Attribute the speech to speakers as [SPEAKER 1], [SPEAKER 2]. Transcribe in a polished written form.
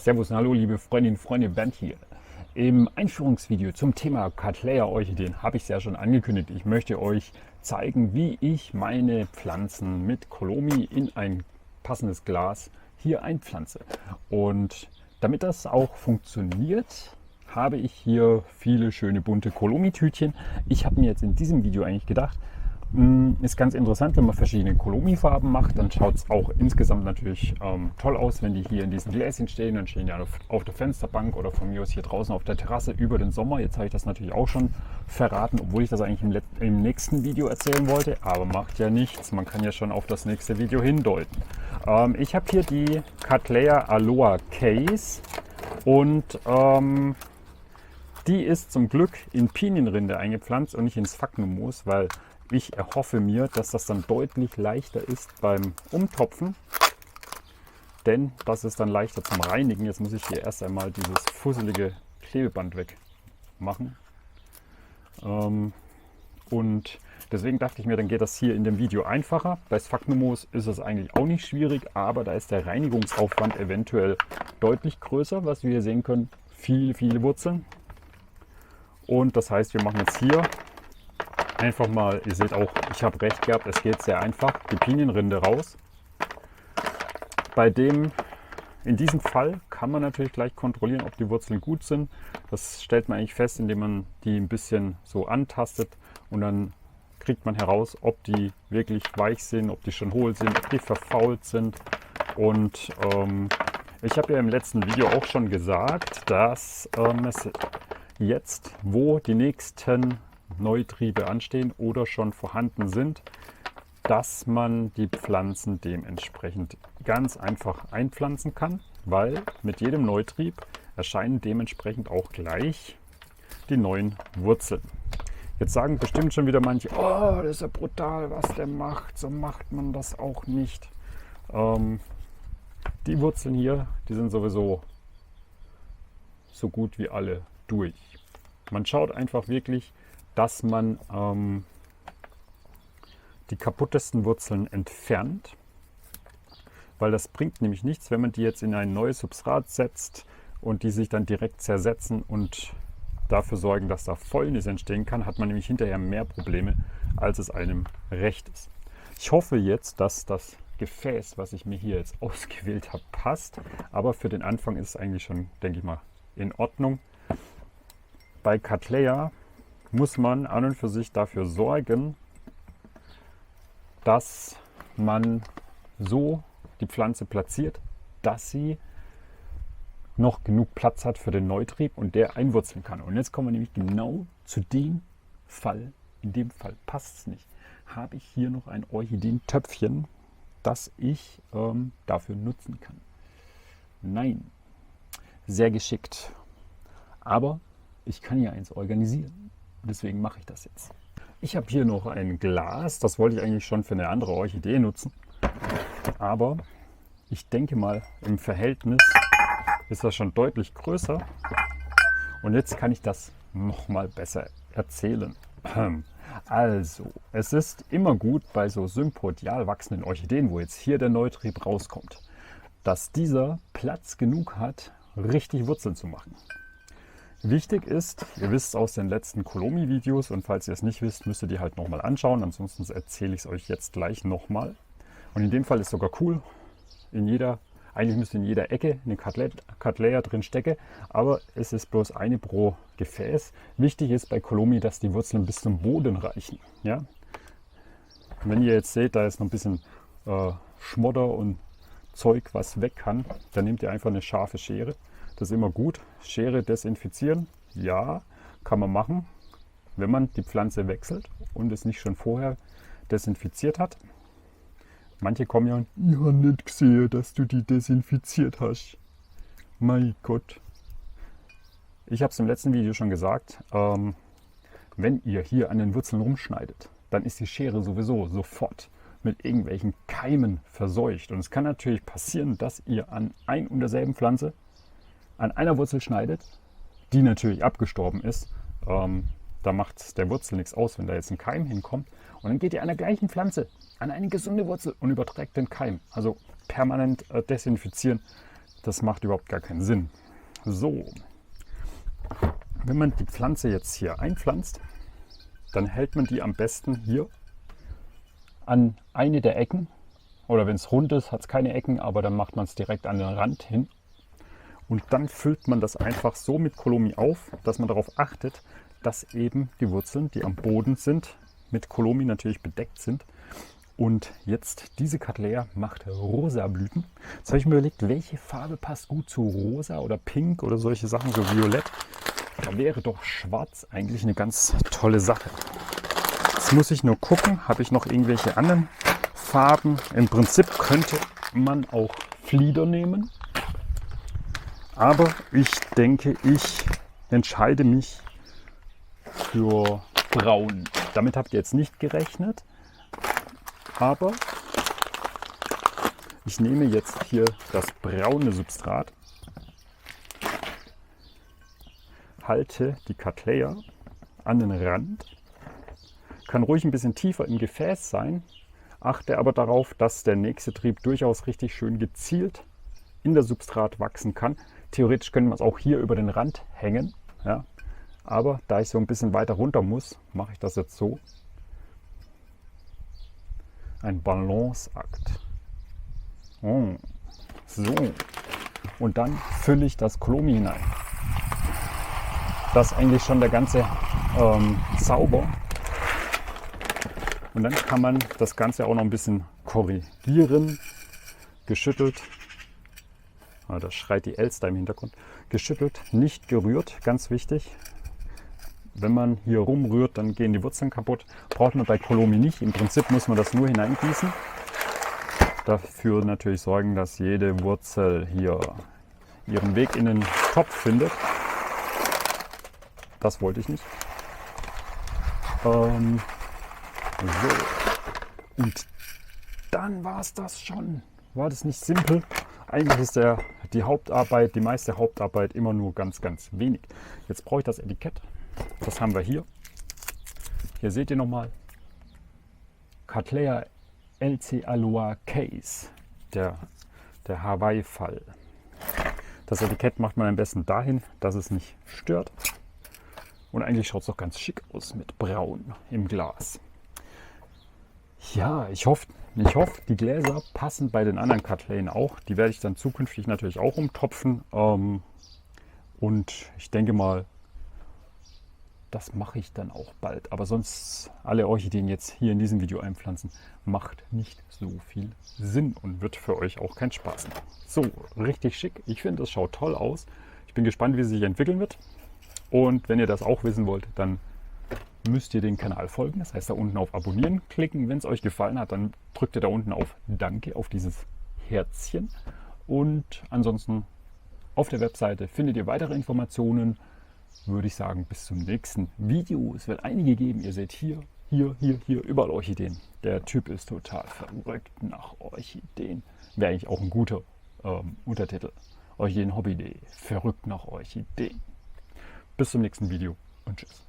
[SPEAKER 1] Servus und hallo liebe Freundinnen und Freunde, Bernd hier. Im Einführungsvideo zum Thema Cattleya-Orchideen habe ich es ja schon angekündigt. Ich möchte euch zeigen, wie ich meine Pflanzen mit Colomi in ein passendes Glas hier einpflanze. Und damit das auch funktioniert, habe ich hier viele schöne bunte Colomi-Tütchen. Ich habe mir jetzt in diesem Video eigentlich gedacht, ist ganz interessant, wenn man verschiedene Colomi-Farben macht, dann schaut es auch insgesamt natürlich toll aus, wenn die hier in diesen Gläschen stehen. Dann stehen die auf der Fensterbank oder von mir aus hier draußen auf der Terrasse über den Sommer. Jetzt habe ich das natürlich auch schon verraten, obwohl ich das eigentlich im nächsten Video erzählen wollte, aber macht ja nichts. Man kann ja schon auf das nächste Video hindeuten. Ich habe hier die Cattleya Aloha Case und die ist zum Glück in Pinienrinde eingepflanzt und nicht ins Sphagnum-Moos, weil ich erhoffe mir, dass das dann deutlich leichter ist beim Umtopfen, denn das ist dann leichter zum Reinigen. Jetzt muss ich hier erst einmal dieses fusselige Klebeband wegmachen. Und deswegen dachte ich mir, dann geht das hier in dem Video einfacher. Bei Sphagnum-Moos ist es eigentlich auch nicht schwierig, aber da ist der Reinigungsaufwand eventuell deutlich größer, was wir hier sehen können. Viele Wurzeln. Und das heißt, wir machen jetzt hier einfach mal, ihr seht auch, ich habe recht gehabt, es geht sehr einfach, die Pinienrinde raus. In diesem Fall kann man natürlich gleich kontrollieren, ob die Wurzeln gut sind. Das stellt man eigentlich fest, indem man die ein bisschen so antastet und dann kriegt man heraus, ob die wirklich weich sind, ob die schon hohl sind, ob die verfault sind. Und ich habe ja im letzten Video auch schon gesagt, dass es jetzt, wo die nächsten Neutriebe anstehen oder schon vorhanden sind, dass man die Pflanzen dementsprechend ganz einfach einpflanzen kann, weil mit jedem Neutrieb erscheinen dementsprechend auch gleich die neuen Wurzeln. Jetzt sagen bestimmt schon wieder manche, oh, das ist ja brutal, was der macht, so macht man das auch nicht. Die Wurzeln hier, die sind sowieso so gut wie alle durch. Man schaut einfach wirklich, dass man die kaputtesten Wurzeln entfernt, weil das bringt nämlich nichts, wenn man die jetzt in ein neues Substrat setzt und die sich dann direkt zersetzen und dafür sorgen, dass da Fäulnis entstehen kann, hat man nämlich hinterher mehr Probleme, als es einem recht ist. Ich hoffe jetzt, dass das Gefäß, was ich mir hier jetzt ausgewählt habe, passt, aber für den Anfang ist es eigentlich schon, denke ich mal, in Ordnung. Bei Cattleya muss man an und für sich dafür sorgen, dass man so die Pflanze platziert, dass sie noch genug Platz hat für den Neutrieb und der einwurzeln kann. Und jetzt kommen wir nämlich genau zu dem Fall, in dem Fall passt es nicht, habe ich hier noch ein Orchideentöpfchen, das ich dafür nutzen kann. Nein, sehr geschickt, aber ich kann ja eins organisieren. Deswegen mache ich das jetzt. Ich habe hier noch ein Glas, das wollte ich eigentlich schon für eine andere Orchidee nutzen. Aber ich denke mal, im Verhältnis ist das schon deutlich größer. Und jetzt kann ich das noch mal besser erzählen. Also, es ist immer gut bei so sympodial wachsenden Orchideen, wo jetzt hier der Neutrieb rauskommt, dass dieser Platz genug hat, richtig Wurzeln zu machen. Wichtig ist, ihr wisst aus den letzten Colomi-Videos und falls ihr es nicht wisst, müsst ihr die halt nochmal anschauen. Ansonsten erzähle ich es euch jetzt gleich nochmal. Und in dem Fall ist sogar cool, eigentlich müsste in jeder Ecke eine Cattleya drin stecken, aber es ist bloß eine pro Gefäß. Wichtig ist bei Colomi, dass die Wurzeln bis zum Boden reichen. Ja? Wenn ihr jetzt seht, da ist noch ein bisschen Schmodder und Zeug, was weg kann, dann nehmt ihr einfach eine scharfe Schere. Das ist immer gut. Schere desinfizieren, ja, kann man machen, wenn man die Pflanze wechselt und es nicht schon vorher desinfiziert hat. Manche kommen ja und, ich habe nicht gesehen, dass du die desinfiziert hast. Mein Gott. Ich habe es im letzten Video schon gesagt, wenn ihr hier an den Wurzeln rumschneidet, dann ist die Schere sowieso sofort mit irgendwelchen Keimen verseucht. Und es kann natürlich passieren, dass ihr an ein und derselben Pflanze an einer Wurzel schneidet, die natürlich abgestorben ist. Da macht der Wurzel nichts aus, wenn da jetzt ein Keim hinkommt. Und dann geht ihr an der gleichen Pflanze an eine gesunde Wurzel und überträgt den Keim. Also permanent desinfizieren Das macht überhaupt gar keinen Sinn. So, wenn man die Pflanze jetzt hier einpflanzt, dann hält man die am besten hier an eine der Ecken. Oder wenn es rund ist, hat es keine Ecken, aber dann macht man es direkt an den Rand hin. Und dann füllt man das einfach so mit Kolomi auf, dass man darauf achtet, dass eben die Wurzeln, die am Boden sind, mit Kolomi natürlich bedeckt sind. Und jetzt diese Cattleya macht rosa Blüten. Jetzt habe ich mir überlegt, welche Farbe passt gut zu rosa oder pink oder solche Sachen, so violett. Da wäre doch schwarz eigentlich eine ganz tolle Sache. Jetzt muss ich nur gucken, habe ich noch irgendwelche anderen Farben. Im Prinzip könnte man auch Flieder nehmen. Aber ich denke, ich entscheide mich für Braun. Damit habt ihr jetzt nicht gerechnet. Aber ich nehme jetzt hier das braune Substrat, halte die Cattleya an den Rand, kann ruhig ein bisschen tiefer im Gefäß sein, achte aber darauf, dass der nächste Trieb durchaus richtig schön gezielt in der Substrat wachsen kann. Theoretisch könnte man es auch hier über den Rand hängen, ja, aber da ich so ein bisschen weiter runter muss, mache ich das jetzt so. Ein Balanceakt. Oh, so. Und dann fülle ich das Kolomi hinein. Das ist eigentlich schon der ganze Zauber. Und dann kann man das Ganze auch noch ein bisschen korrigieren. Geschüttelt. Ah, da schreit die Elster im Hintergrund. Geschüttelt, nicht gerührt, ganz wichtig. Wenn man hier rumrührt, dann gehen die Wurzeln kaputt. Braucht man bei Kolomi nicht. Im Prinzip muss man das nur hineingießen. Dafür natürlich sorgen, dass jede Wurzel hier ihren Weg in den Topf findet. Das wollte ich nicht. So. Und dann war es das schon. War das nicht simpel? Eigentlich ist die meiste Hauptarbeit immer nur ganz, ganz wenig. Jetzt brauche ich das Etikett. Das haben wir hier. Hier seht ihr nochmal Cattleya LC Aloha Case, der Hawaii-Fall. Das Etikett macht man am besten dahin, dass es nicht stört. Und eigentlich schaut es doch ganz schick aus mit Braun im Glas. Ja, ich hoffe, die Gläser passen bei den anderen Cattleyen auch. Die werde ich dann zukünftig natürlich auch umtopfen. Und ich denke mal, das mache ich dann auch bald. Aber sonst alle Orchideen jetzt hier in diesem Video einpflanzen, macht nicht so viel Sinn und wird für euch auch keinen Spaß machen. So, richtig schick. Ich finde, das schaut toll aus. Ich bin gespannt, wie es sich entwickeln wird. Und wenn ihr das auch wissen wollt, dann müsst ihr den Kanal folgen. Das heißt, da unten auf Abonnieren klicken. Wenn es euch gefallen hat, dann drückt ihr da unten auf Danke, auf dieses Herzchen. Und ansonsten auf der Webseite findet ihr weitere Informationen. Würde ich sagen, bis zum nächsten Video. Es wird einige geben. Ihr seht hier, überall Orchideen. Der Typ ist total verrückt nach Orchideen. Wäre eigentlich auch ein guter Untertitel. Orchideen-Hobby.de. Verrückt nach Orchideen. Bis zum nächsten Video und tschüss.